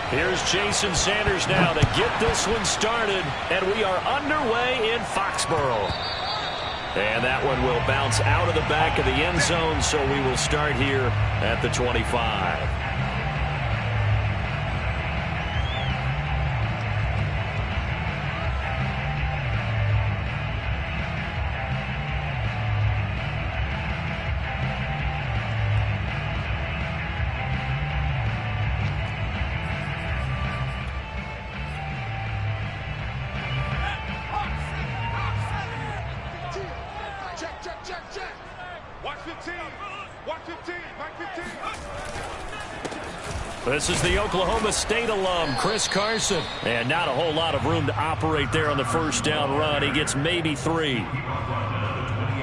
Here's Jason Sanders now to get this one started, and we are underway in Foxborough. And that one will bounce out of the back of the end zone, so we will start here at the 25. This is the Oklahoma State alum, Chris Carson. And not a whole lot of room to operate there on the first down run. He gets maybe 3. Well,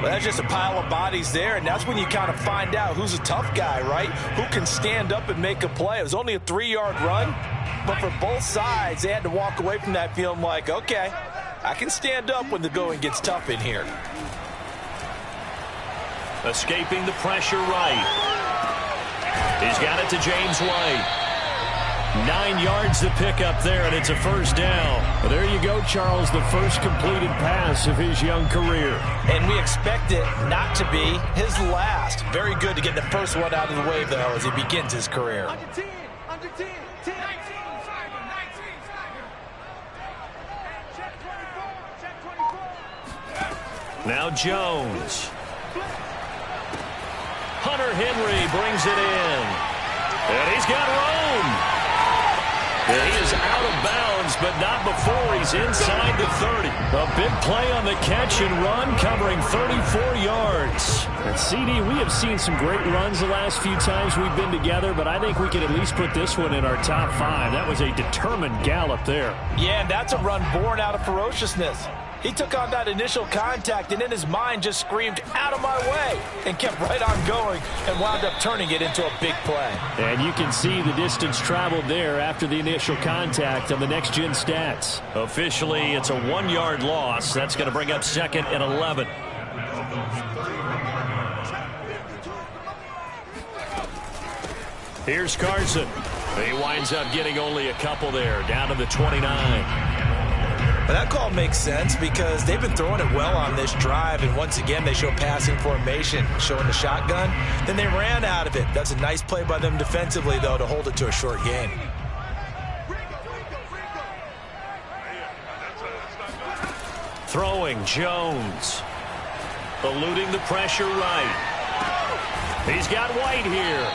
that's just a pile of bodies there, and that's when you kind of find out who's a tough guy, right? Who can stand up and make a play. It was only a 3-yard run, but for both sides, they had to walk away from that feeling like, okay, I can stand up when the going gets tough in here. Escaping the pressure right. He's got it to James White. 9 yards to pick up there, and it's a first down. Well, there you go, Charles, the first completed pass of his young career. And we expect it not to be his last. Very good to get the first one out of the way, though, as he begins his career. Under 10, 10, 19. Check 24. Now Jones. Hunter Henry brings it in. And he's got room. And he is out of bounds, but not before he's inside the 30. A big play on the catch and run, covering 34 yards. And CD, we have seen some great runs the last few times we've been together, but I think we can at least put this one in our top 5. That was a determined gallop there. Yeah, and that's a run born out of ferociousness. He took on that initial contact and in his mind just screamed, out of my way, and kept right on going and wound up turning it into a big play. And you can see the distance traveled there after the initial contact on the next-gen stats. Officially, it's a 1-yard loss. That's going to bring up 2nd and 11. Here's Carson. He winds up getting only a couple there, down to the 29. But that call makes sense because they've been throwing it well on this drive, and once again they show passing formation, showing the shotgun. Then they ran out of it. That's a nice play by them defensively, though, to hold it to a short gain. Throwing Jones. Eluding the pressure right. He's got White here.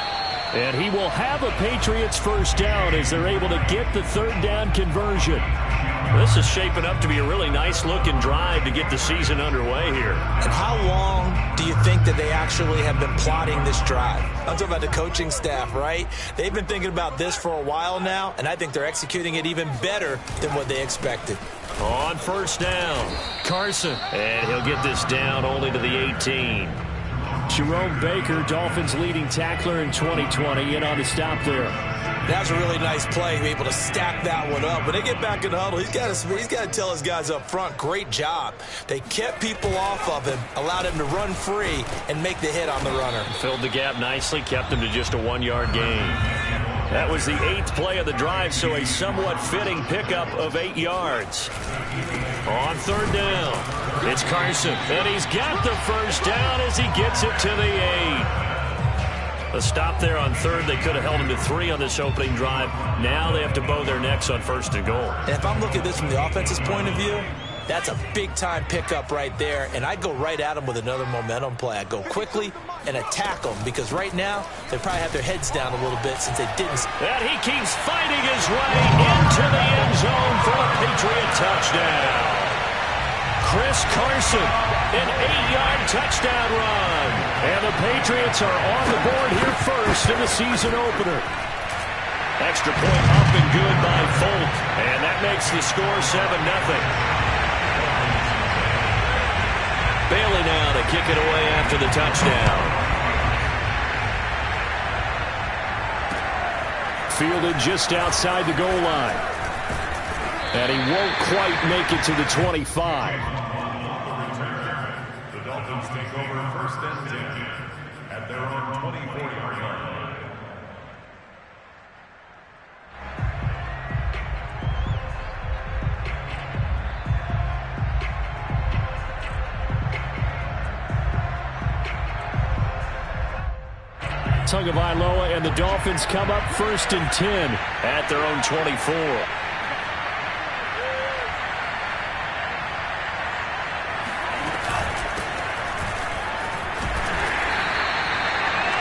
And he will have a Patriots first down as they're able to get the third down conversion. This is shaping up to be a really nice-looking drive to get the season underway here. And how long do you think that they actually have been plotting this drive? I'm talking about the coaching staff, right? They've been thinking about this for a while now, and I think they're executing it even better than what they expected. On first down, Carson. And he'll get this down only to the 18. Jerome Baker, Dolphins leading tackler in 2020, in on the stop there. That's a really nice play, able to stack that one up. When they get back in the huddle, he's got to tell his guys up front, great job. They kept people off of him, allowed him to run free, and make the hit on the runner. Filled the gap nicely, kept him to just a 1-yard gain. That was the 8th play of the drive, so a somewhat fitting pickup of 8 yards. On third down, it's Carson, and he's got the first down as he gets it to the 8. A stop there on third. They could have held him to 3 on this opening drive. Now they have to bow their necks on first and goal. And if I'm looking at this from the offense's point of view, that's a big-time pickup right there, and I go right at them with another momentum play. I go quickly and attack them because right now they probably have their heads down a little bit since they didn't. And he keeps fighting his way into the end zone for a Patriot touchdown. Chris Carson, an 8-yard touchdown run. And the Patriots are on the board here first in the season opener. Extra point up and good by Folk. And that makes the score 7-0. Bailey now to kick it away after the touchdown. Fielded just outside the goal line. And he won't quite make it to the 25. The Dolphins take over first and 10 at their own 24-yard line. Tagovailoa and the Dolphins come up 1st and 10 at their own 24.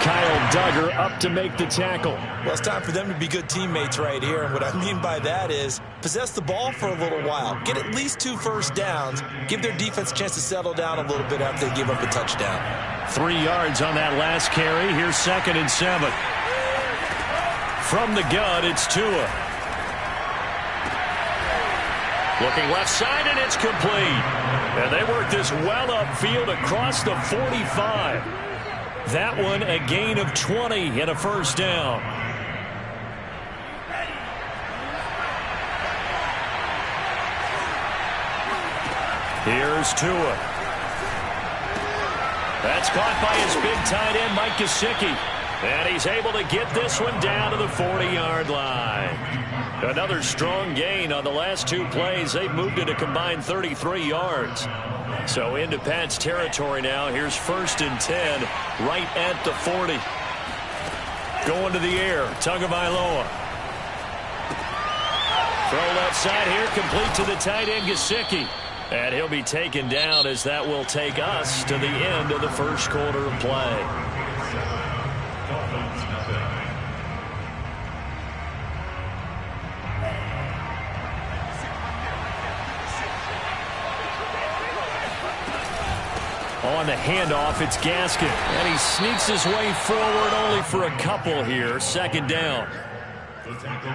Kyle Duggar up to make the tackle. Well, it's time for them to be good teammates right here. And what I mean by that is possess the ball for a little while. Get at least 2 first downs. Give their defense a chance to settle down a little bit after they give up a touchdown. 3 yards on that last carry. Here's 2nd and 7. From the gun, it's Tua. Looking left side, and it's complete. And they work this well upfield across the 45. That one a gain of 20 and a first down. Here's Tua. That's caught by his big tight end, Mike Gesicki. And he's able to get this one down to the 40-yard line. Another strong gain on the last 2 plays. They've moved it a combined 33 yards. So into Pat's territory now. Here's 1st and 10 right at the 40. Going to the air. Tagovailoa. Throw left side here. Complete to the tight end, Gesicki. And he'll be taken down as that will take us to the end of the first quarter of play. On the handoff, it's Gaskin. And he sneaks his way forward only for a couple here. 2nd down.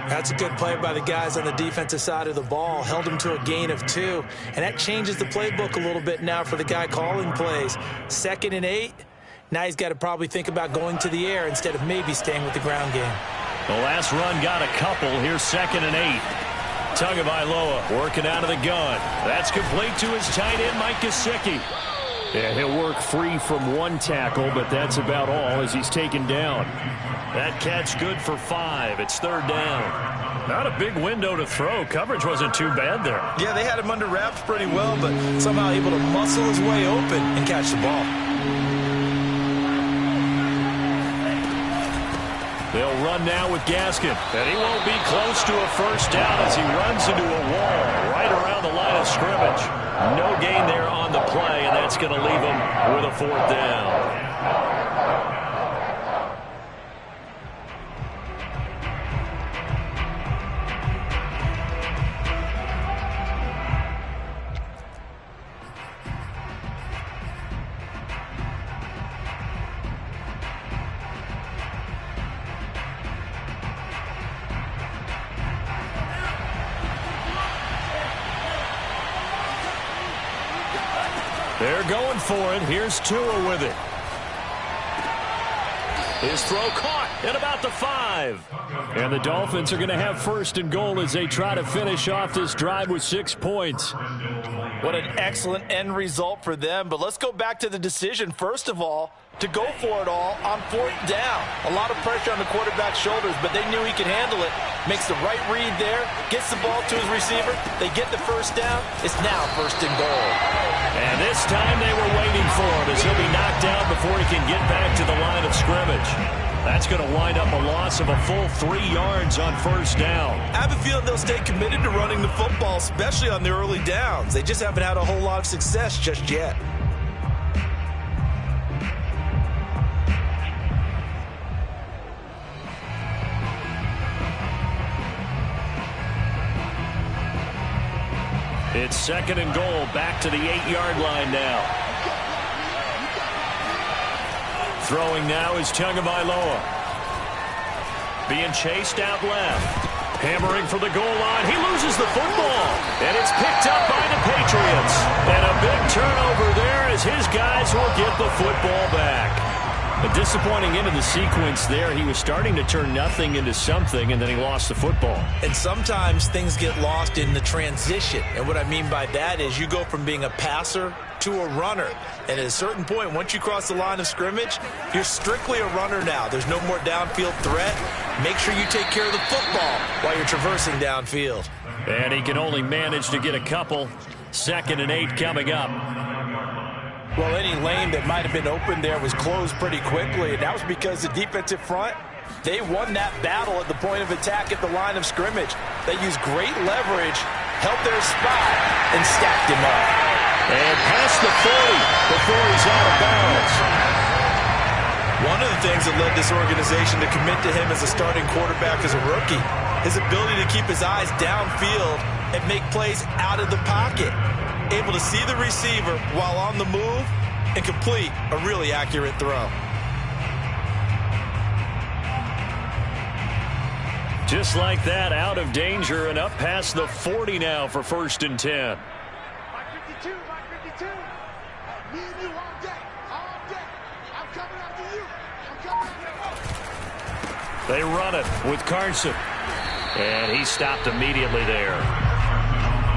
That's a good play by the guys on the defensive side of the ball. Held him to a gain of 2. And that changes the playbook a little bit now for the guy calling plays. 2nd and 8. Now he's got to probably think about going to the air instead of maybe staying with the ground game. The last run got a couple. Here's 2nd and 8. Tagovailoa working out of the gun. That's complete to his tight end, Mike Gesicki. Yeah, he'll work free from 1 tackle, but that's about all as he's taken down. That catch good for 5. It's 3rd down. Not a big window to throw. Coverage wasn't too bad there. Yeah, they had him under wraps pretty well, but somehow able to muscle his way open and catch the ball. They'll run now with Gaskin. And he won't be close to a first down as he runs into a wall right around the line of scrimmage. No gain there on the play, and that's going to leave him with a 4th down. They're going for it. Here's Tua with it. His throw caught at about the 5. And the Dolphins are going to have 1st and goal as they try to finish off this drive with 6 points. What an excellent end result for them. But let's go back to the decision, first of all, to go for it all on 4th down. A lot of pressure on the quarterback's shoulders, but they knew he could handle it. Makes the right read there, gets the ball to his receiver. They get the first down. It's now 1st and goal. And this time they were waiting for him as he'll be knocked down before he can get back to the line of scrimmage. That's going to wind up a loss of a full 3 yards on 1st down. I have a feeling they'll stay committed to running the football, especially on the early downs. They just haven't had a whole lot of success just yet. It's 2nd and goal, back to the 8-yard line now. Throwing now is Tagovailoa. Being chased out left. Hammering for the goal line. He loses the football. And it's picked up by the Patriots. And a big turnover there as his guys will get the football back. A disappointing end of the sequence there. He was starting to turn nothing into something, and then he lost the football. And sometimes things get lost in the transition. And what I mean by that is you go from being a passer to a runner. And at a certain point, once you cross the line of scrimmage, you're strictly a runner now. There's no more downfield threat. Make sure you take care of the football while you're traversing downfield. And he can only manage to get a couple. 2nd and 8 coming up. Well, any lane that might have been open there was closed pretty quickly, and that was because the defensive front, they won that battle at the point of attack at the line of scrimmage. They used great leverage, held their spot, and stacked him up. And past the 40 before he's out of bounds. One of the things that led this organization to commit to him as a starting quarterback as a rookie, his ability to keep his eyes downfield and make plays out of the pocket. Able to see the receiver while on the move and complete a really accurate throw. Just like that, out of danger and up past the 40 now for 1st and 10. Mike 52, Mike 52. Me and you all day, all day. I'm coming after you. I'm coming after you. They run it with Carson. And he stopped immediately there.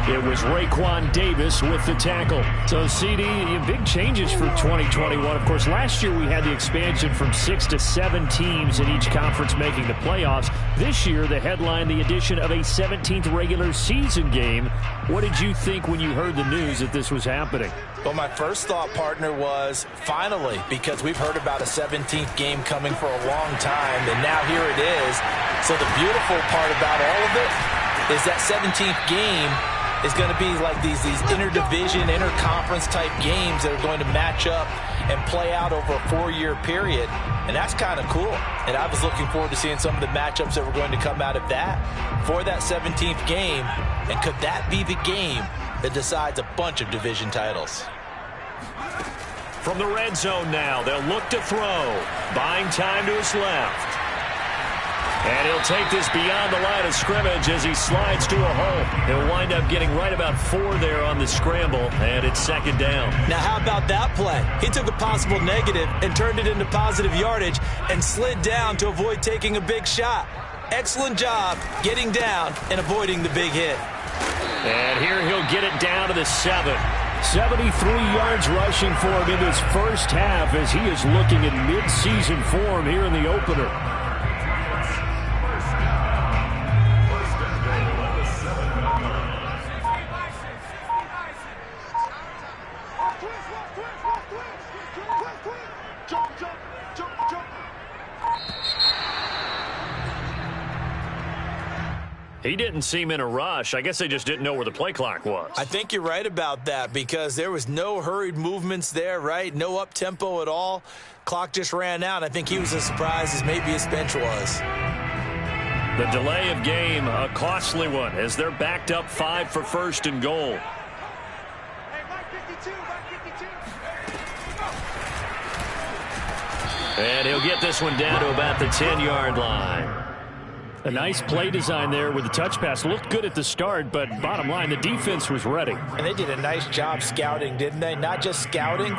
It was Raekwon Davis with the tackle. So, CD, big changes for 2021. Of course, last year we had the expansion from 6 to 7 teams in each conference making the playoffs. This year, the headline, the addition of a 17th regular season game. What did you think when you heard the news that this was happening? Well, my first thought, partner, was finally, because we've heard about a 17th game coming for a long time, and now here it is. So the beautiful part about all of it is that 17th game is going to be like these interdivision, interconference type games that are going to match up and play out over a 4-year period. And that's kind of cool. And I was looking forward to seeing some of the matchups that were going to come out of that for that 17th game. And could that be the game that decides a bunch of division titles? From the red zone now, they'll look to throw. Buying time to his left. And he'll take this beyond the line of scrimmage as he slides to a hole. He'll wind up getting right about 4 there on the scramble, and it's 2nd down. Now, how about that play? He took a possible negative and turned it into positive yardage and slid down to avoid taking a big shot. Excellent job getting down and avoiding the big hit. And here he'll get it down to the 7. 73 yards rushing for him in his first half as he is looking in mid-season form here in the opener. He didn't seem in a rush. I guess they just didn't know where the play clock was. I think you're right about that because there was no hurried movements there, right? No up-tempo at all. Clock just ran out. I think he was as surprised as maybe his bench was. The delay of game, a costly one, as they're backed up 5 for 1st and goal. Hey, Mike 52, Mike 52. And he'll get this one down to about the 10-yard line. A nice play design there with the touch pass. Looked good at the start, but bottom line, the defense was ready. And they did a nice job scouting, didn't they? Not just scouting,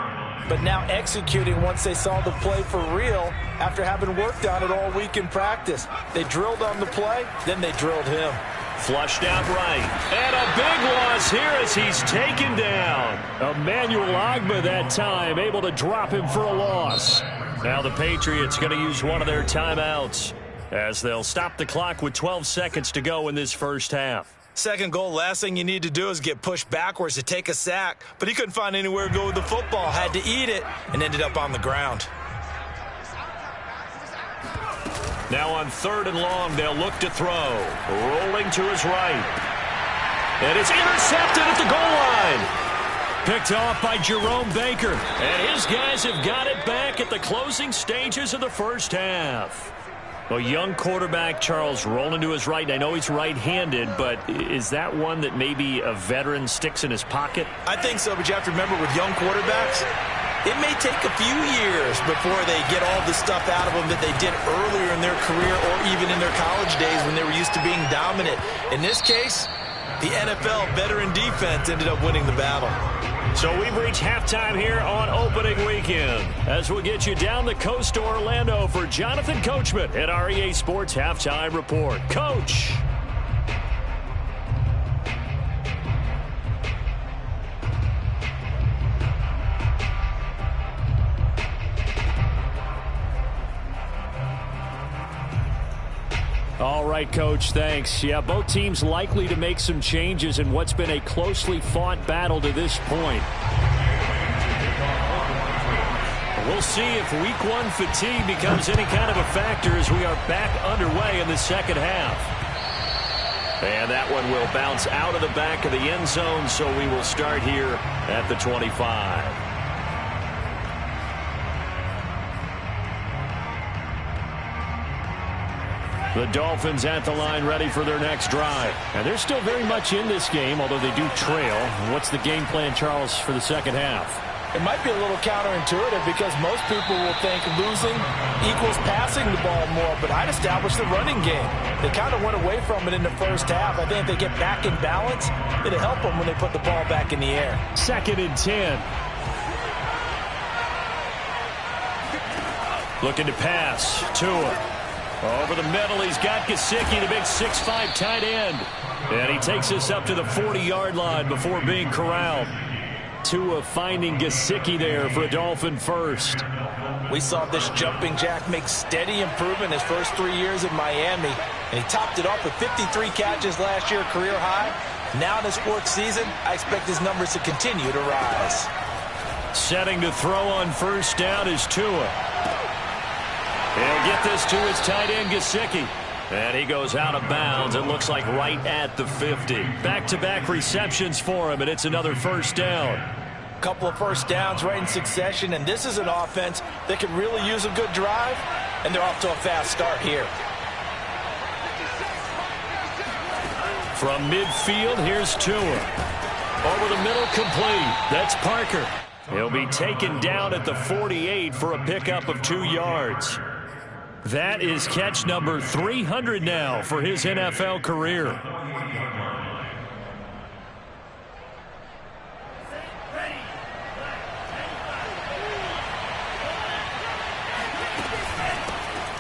but now executing once they saw the play for real after having worked on it all week in practice. They drilled on the play, then they drilled him. Flushed out right. And a big loss here as he's taken down. Emmanuel Ogbah that time, able to drop him for a loss. Now the Patriots going to use one of their timeouts as they'll stop the clock with 12 seconds to go in this first half. Second goal, last thing you need to do is get pushed backwards to take a sack. But he couldn't find anywhere to go with the football. Had to eat it and ended up on the ground. Now on 3rd and long, they'll look to throw. Rolling to his right. And it's intercepted at the goal line. Picked off by Jerome Baker. And his guys have got it back at the closing stages of the first half. Well, young quarterback Charles rolling to his right. I know he's right-handed, but is that one that maybe a veteran sticks in his pocket? I think so, but you have to remember with young quarterbacks, it may take a few years before they get all the stuff out of them that they did earlier in their career or even in their college days when they were used to being dominant. In this case, the NFL veteran defense ended up winning the battle. So we've reached halftime here on opening weekend as we'll get you down the coast to Orlando for Jonathan Coachman at our EA Sports Halftime Report. Coach. All right, Coach, thanks. Yeah, both teams likely to make some changes in what's been a closely fought battle to this point. We'll see if week one fatigue becomes any kind of a factor as we are back underway in the second half. And that one will bounce out of the back of the end zone, so we will start here at the 25. The Dolphins at the line ready for their next drive. And they're still very much in this game, although they do trail. What's the game plan, Charles, for the second half? It might be a little counterintuitive because most people will think losing equals passing the ball more, but I'd establish the running game. They kind of went away from it in the first half. I think if they get back in balance, it'll help them when they put the ball back in the air. 2nd and 10. Looking to pass. Tua. Over the middle, he's got Gesicki, the big 6'5" tight end. And he takes us up to the 40-yard line before being corralled. Tua finding Gesicki there for a Dolphin first. We saw this jumping jack make steady improvement his first 3 years in Miami. And he topped it off with 53 catches last year, career high. Now in his 4th season, I expect his numbers to continue to rise. Setting to throw on first down is Tua. He'll get this to his tight end, Gesicki. And he goes out of bounds. It looks like right at the 50. Back-to-back receptions for him, and it's another first down. Couple of first downs right in succession, and this is an offense that could really use a good drive, and they're off to a fast start here. From midfield, here's Tua. Over the middle, complete. That's Parker. He'll be taken down at the 48 for a pickup of 2 yards. That is catch number 300 now for his NFL career.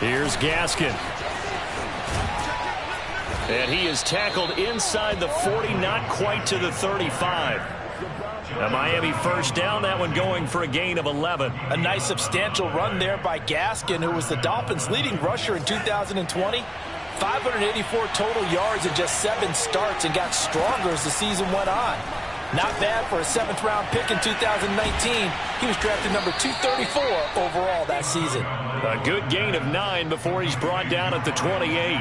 Here's Gaskin. And he is tackled inside the 40, not quite to the 35. A Miami first down, that one going for a gain of 11. A nice substantial run there by Gaskin, who was the Dolphins' leading rusher in 2020. 584 total yards in just 7 starts and got stronger as the season went on. Not bad for a 7th-round pick in 2019. He was drafted number 234 overall that season. A good gain of 9 before he's brought down at the 28.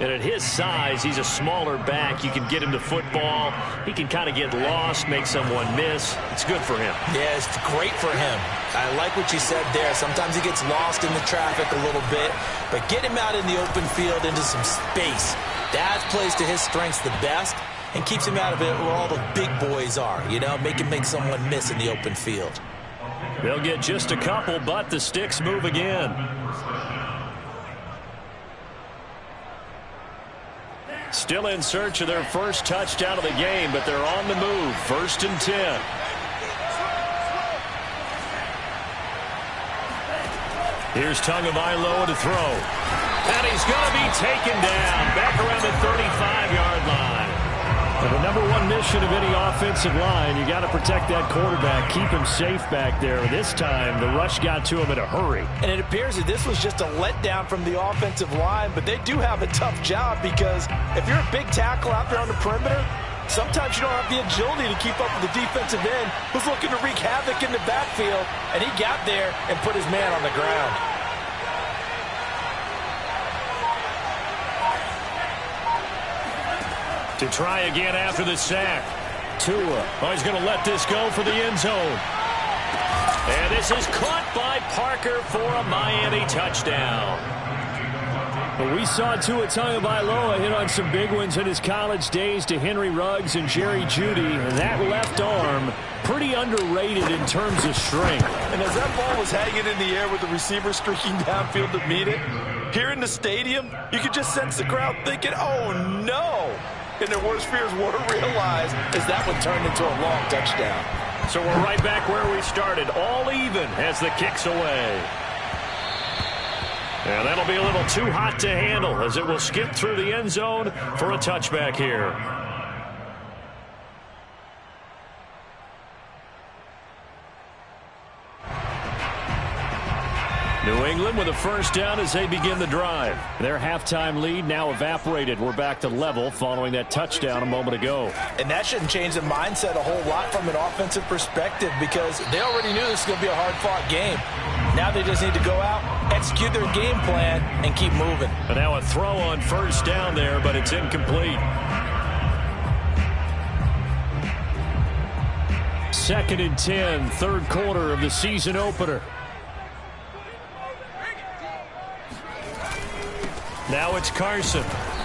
And at his size, he's a smaller back. You can get him to football. He can kind of get lost, make someone miss. It's good for him. Yeah, it's great for him. I like what you said there. Sometimes he gets lost in the traffic a little bit. But get him out in the open field into some space. That plays to his strengths the best and keeps him out of it where all the big boys are. You know, make him make someone miss in the open field. They'll get just a couple, but the sticks move again. Still in search of their first touchdown of the game, but they're on the move. 1st and 10. Here's Tagovailoa to throw. And he's going to be taken down back around the 35-yard line. Well, the number one mission of any offensive line, you got to protect that quarterback, keep him safe back there. This time, the rush got to him in a hurry. And it appears that this was just a letdown from the offensive line, but they do have a tough job because if you're a big tackle out there on the perimeter, sometimes you don't have the agility to keep up with the defensive end who's looking to wreak havoc in the backfield, and he got there and put his man on the ground. To try again after the sack. Tua. Oh, he's going to let this go for the end zone. And this is caught by Parker for a Miami touchdown. Well, we saw Tua Tagovailoa hit on some big ones in his college days to Henry Ruggs and Jerry Jeudy. That left arm, pretty underrated in terms of strength. And as that ball was hanging in the air with the receiver streaking downfield to meet it, here in the stadium, you could just sense the crowd thinking, oh, no. And their worst fears were realized as that one turned into a long touchdown. So we're right back where we started, all even as the kick's away. And that'll be a little too hot to handle as it will skip through the end zone for a touchback here. New England with a first down as they begin the drive. Their halftime lead now evaporated. We're back to level following that touchdown a moment ago. And that shouldn't change the mindset a whole lot from an offensive perspective because they already knew this was going to be a hard-fought game. Now they just need to go out, execute their game plan, and keep moving. And now a throw on first down there, but it's incomplete. 2nd and 10, third quarter of the season opener. Now it's Carson.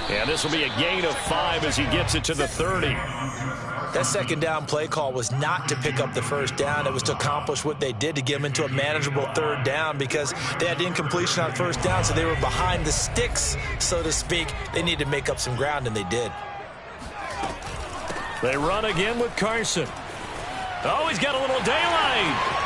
And this will be a gain of 5 as he gets it to the 30. That second down play call was not to pick up the first down. It was to accomplish what they did to get them into a manageable third down because they had incompletion on first down, so they were behind the sticks, so to speak. They needed to make up some ground, and they did. They run again with Carson. Oh, he's got a little daylight.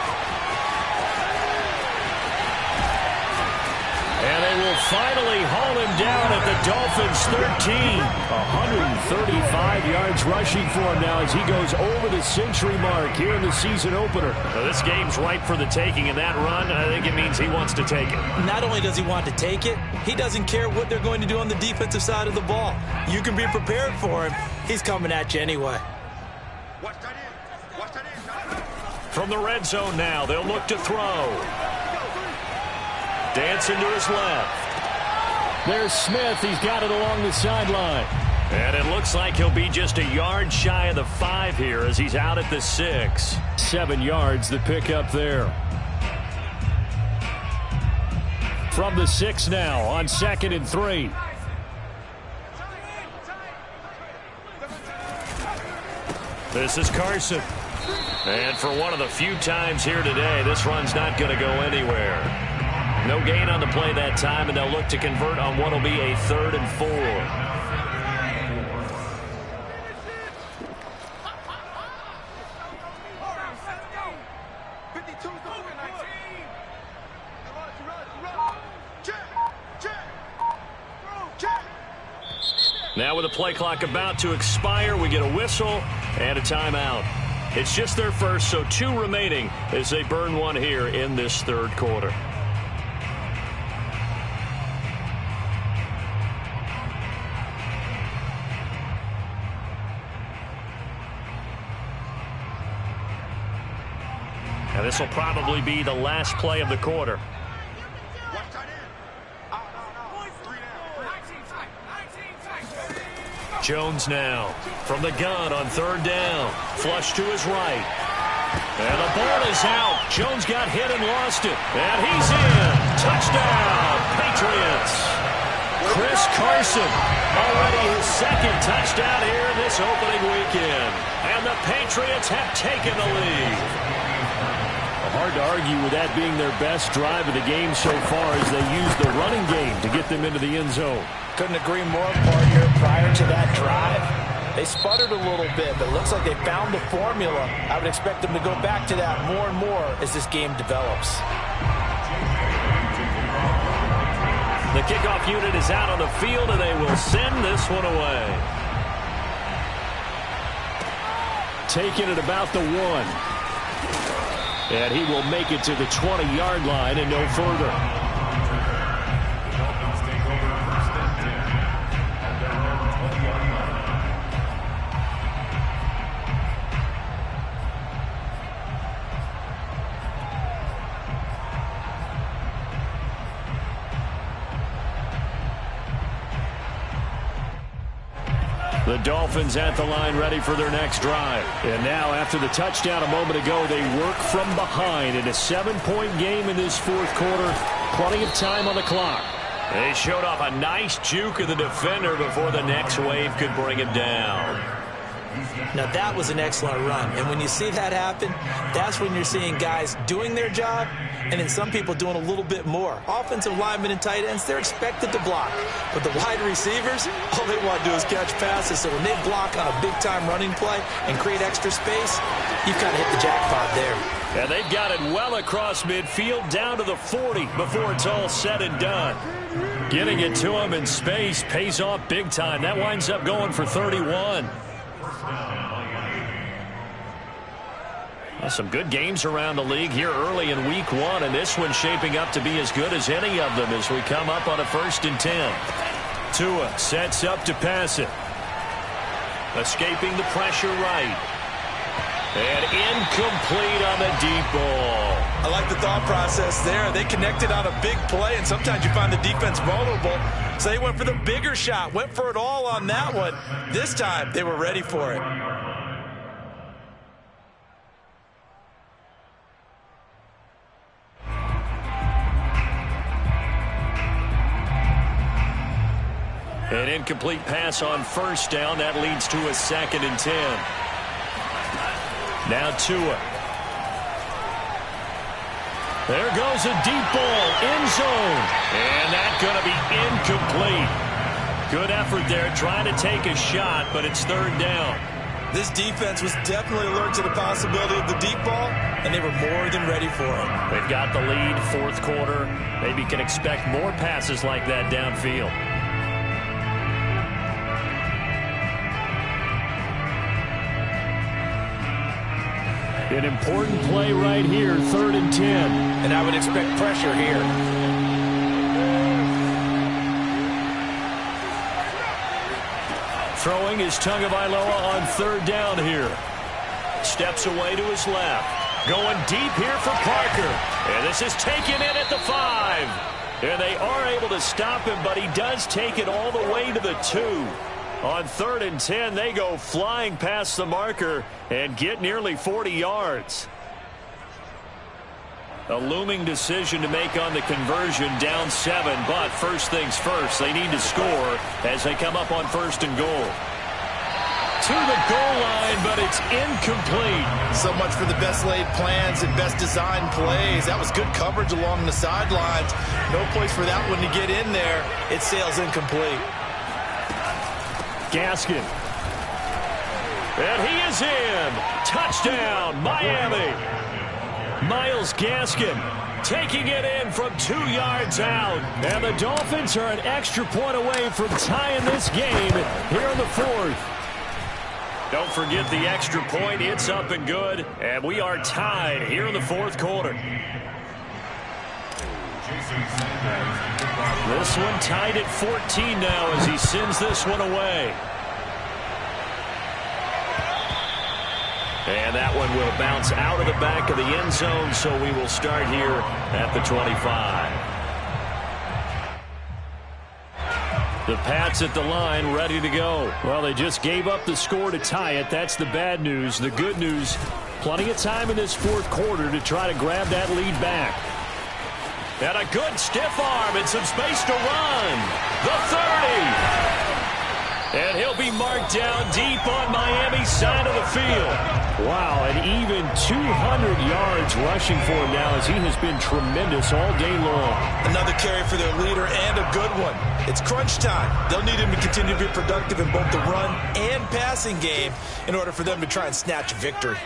And they will finally haul him down at the Dolphins' 13. 135 yards rushing for him now as he goes over the century mark here in the season opener. Now, this game's ripe for the taking, and that run, I think it means he wants to take it. Not only does he want to take it, he doesn't care what they're going to do on the defensive side of the ball. You can be prepared for him. He's coming at you anyway. From the red zone now, they'll look to throw. Dancing to his left. There's Smith. He's got it along the sideline. And it looks like he'll be just a yard shy of the 5 here as he's out at the 6. 7 yards the pickup there. From the 6 now on 2nd and 3. This is Carson. And for one of the few times here today, this run's not going to go anywhere. No gain on the play that time, and they'll look to convert on what will be a 3rd and 4. Now with the play clock about to expire, we get a whistle and a timeout. It's just their first, so 2 remaining as they burn one here in this 3rd quarter. Now this will probably be the last play of the quarter. Jones now from the gun on 3rd down. Flush to his right. And the ball is out. Jones got hit and lost it. And he's in. Touchdown, Patriots. Chris Carson, already his 2nd touchdown here in this opening weekend. And the Patriots have taken the lead. Hard to argue with that being their best drive of the game so far as they use the running game to get them into the end zone. Couldn't agree more, partner. Prior to that drive, they sputtered a little bit, but it looks like they found the formula. I would expect them to go back to that more and more as this game develops. The kickoff unit is out on the field, and they will send this one away. Taking it about the 1. And he will make it to the 20-yard line and no further. The Dolphins take over 1st and 10 at their own 20-yard line. The Dolphins at the line ready for their next drive. And now after the touchdown a moment ago, they work from behind in a 7-point game in this 4th quarter. Plenty of time on the clock. They showed off a nice juke of the defender before the next wave could bring him down. Now that was an excellent run, and when you see that happen, that's when you're seeing guys doing their job and then some people doing a little bit more. Offensive linemen and tight ends, they're expected to block, but the wide receivers, all they want to do is catch passes. So when they block on a big-time running play and create extra space, you've kind of hit the jackpot there. And they've got it well across midfield down to the 40 before it's all said and done. Getting it to him in space pays off big time. That winds up going for 31. Well, some good games around the league here early in week 1, and this one shaping up to be as good as any of them as we come up on a 1st and 10. Tua sets up to pass it. Escaping the pressure right. And incomplete on the deep ball. I like the thought process there. They connected on a big play, and sometimes you find the defense vulnerable. So they went for the bigger shot, went for it all on that one. This time, they were ready for it. An incomplete pass on 1st down. That leads to a 2nd and 10. Now Tua. There goes a deep ball, end zone. And that's going to be incomplete. Good effort there trying to take a shot, but it's 3rd down. This defense was definitely alert to the possibility of the deep ball, and they were more than ready for it. They've got the lead, 4th quarter. Maybe can expect more passes like that downfield. An important play right here, 3rd and 10. And I would expect pressure here. Throwing is Tagovailoa on 3rd down here. Steps away to his left. Going deep here for Parker. And this is taken in at the 5. And they are able to stop him, but he does take it all the way to the 2. On 3rd and 10, they go flying past the marker and get nearly 40 yards. A looming decision to make on the conversion, down 7, but first things first, they need to score as they come up on 1st and goal. To the goal line, but it's incomplete. So much for the best laid plans and best designed plays. That was good coverage along the sidelines. No place for that one to get in there. It sails incomplete. Gaskin. And he is in. Touchdown, Miami. Miles Gaskin taking it in from 2 yards out. And the Dolphins are an extra point away from tying this game here in the 4th. Don't forget the extra point. It's up and good. And we are tied here in the 4th quarter. This one tied at 14 now as he sends this one away. And that one will bounce out of the back of the end zone, so we will start here at the 25. The Pats at the line, ready to go. Well, they just gave up the score to tie it. That's the bad news. The good news, plenty of time in this 4th quarter to try to grab that lead back. And a good stiff arm and some space to run. The 30. And he'll be marked down deep on Miami's side of the field. Wow, and even 200 yards rushing for him now as he has been tremendous all day long. Another carry for their leader and a good one. It's crunch time. They'll need him to continue to be productive in both the run and passing game in order for them to try and snatch a victory.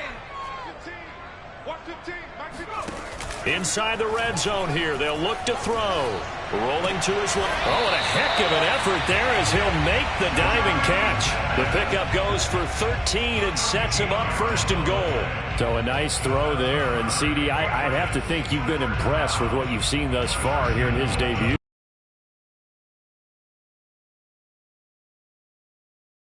Inside the red zone here, they'll look to throw. Rolling to his left. Oh, and a heck of an effort there as he'll make the diving catch. The pickup goes for 13 and sets him up 1st and goal. So a nice throw there. And, CD, I'd have to think you've been impressed with what you've seen thus far here in his debut.